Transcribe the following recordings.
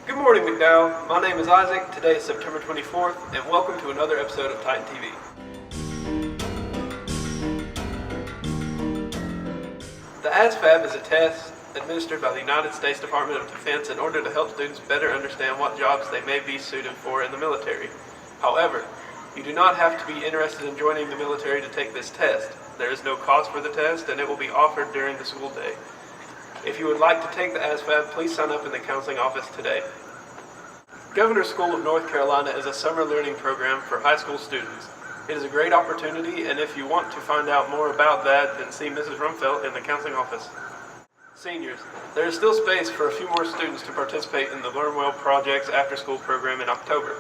Good morning, McDowell. My name is Isaac. Today is September 24th, and welcome to another episode of Titan TV. The ASVAB is a test administered by the United States Department of Defense in order to help students better understand what jobs they may be suited for in the military. However, you do not have to be interested in joining the military to take this test. There is no cost for the test, and it will be offered during the school day. If you would like to take the ASVAB, please sign up in the counseling office today. Governor's School of North Carolina is a summer learning program for high school students. It is a great opportunity, and if you want to find out more about that, then see Mrs. Rumfeld in the counseling office. Seniors, there is still space for a few more students to participate in the Learn Well Project's after-school program in October.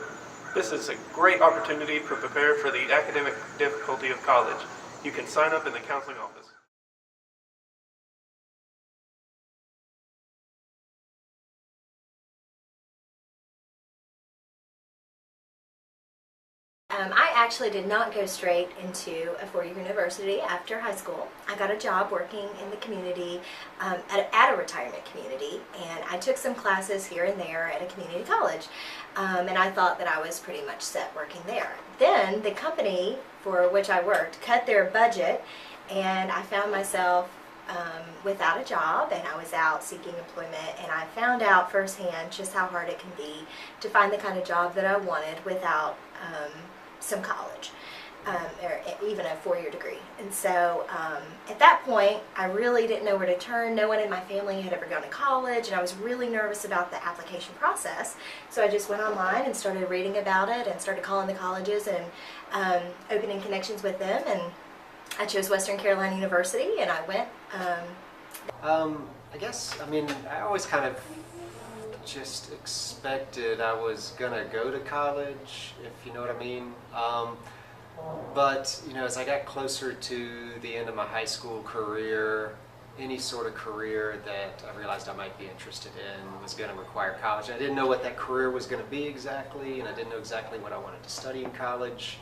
This is a great opportunity to prepare for the academic difficulty of college. You can sign up in the counseling office. I actually did not go straight into a four-year university after high school. I got a job working in the community, at a retirement community, and I took some classes here and there at a community college, and I thought that I was pretty much set working there. Then the company for which I worked cut their budget, and I found myself without a job, and I was out seeking employment, and I found out firsthand just how hard it can be to find the kind of job that I wanted without some college, or even a four-year degree. And so at that point, I really didn't know where to turn. No one in my family had ever gone to college, and I was really nervous about the application process. So I just went online and started reading about it and started calling the colleges and opening connections with them, and I chose Western Carolina University, and I went. I always kind of just expected I was gonna go to college, if you know what I mean. But as I got closer to the end of my high school career, any sort of career that I realized I might be interested in was going to require college. I didn't know what that career was going to be exactly, and I didn't know exactly what I wanted to study in college,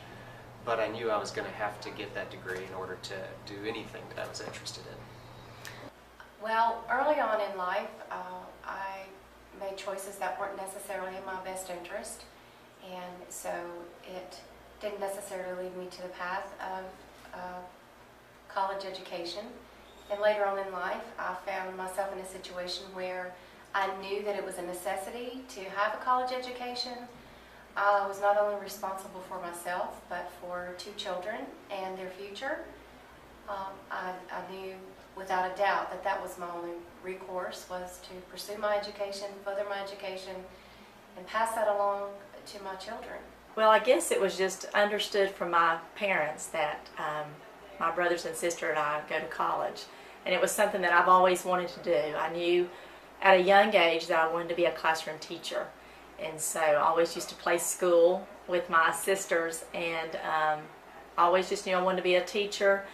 but I knew I was going to have to get that degree in order to do anything that I was interested in. Well, early on in life, I made choices that weren't necessarily in my best interest, and so it didn't necessarily lead me to the path of college education. And later on in life, I found myself in a situation where I knew that it was a necessity to have a college education. I was not only responsible for myself, but for two children and their future. I knew without a doubt that that was my only recourse, was to pursue my education, further my education, and pass that along to my children. Well, I guess it was just understood from my parents that my brothers and sister and I go to college, and it was something that I've always wanted to do. I knew at a young age that I wanted to be a classroom teacher, and so I always used to play school with my sisters, and I always just knew I wanted to be a teacher.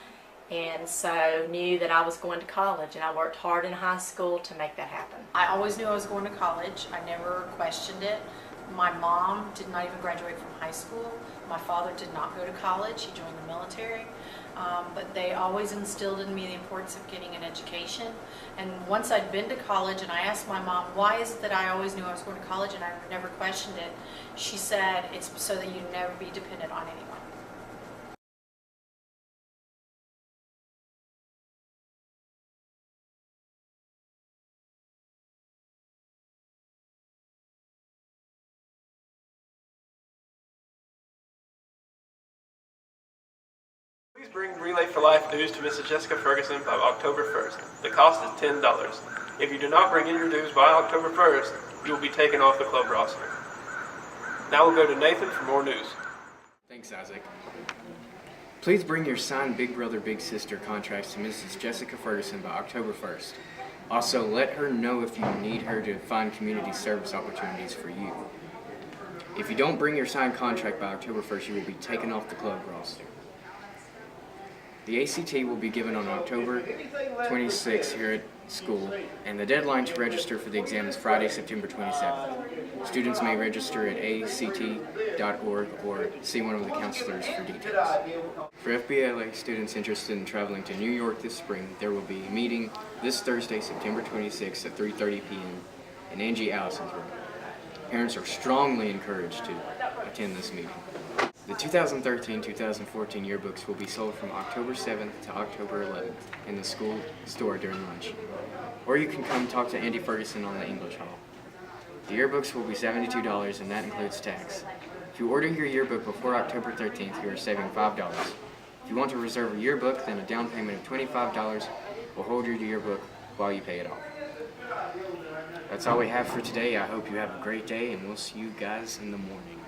And so knew that I was going to college, and I worked hard in high school to make that happen. I always knew I was going to college. I never questioned it. My mom did not even graduate from high school. My father did not go to college. He joined the military. But they always instilled in me the importance of getting an education. And once I'd been to college and I asked my mom, why is it that I always knew I was going to college and I never questioned it, she said, it's so that you never be dependent on anyone. Please bring Relay for Life dues to Mrs. Jessica Ferguson by October 1st. The cost is $10. If you do not bring in your dues by October 1st, you will be taken off the club roster. Now we'll go to Nathan for more news. Thanks, Isaac. Please bring your signed Big Brother Big Sister contracts to Mrs. Jessica Ferguson by October 1st. Also, let her know if you need her to find community service opportunities for you. If you don't bring your signed contract by October 1st, you will be taken off the club roster. The ACT will be given on October 26th here at school, and the deadline to register for the exam is Friday, September 27th. Students may register at act.org or see one of the counselors for details. For FBLA students interested in traveling to New York this spring, there will be a meeting this Thursday, September 26th at 3:30 p.m. in Angie Allison's room. Parents are strongly encouraged to attend this meeting. The 2013-2014 yearbooks will be sold from October 7th to October 11th in the school store during lunch. Or you can come talk to Andy Ferguson on the English Hall. The yearbooks will be $72 and that includes tax. If you order your yearbook before October 13th, you are saving $5. If you want to reserve a yearbook, then a down payment of $25 will hold your yearbook while you pay it off. That's all we have for today. I hope you have a great day, and we'll see you guys in the morning.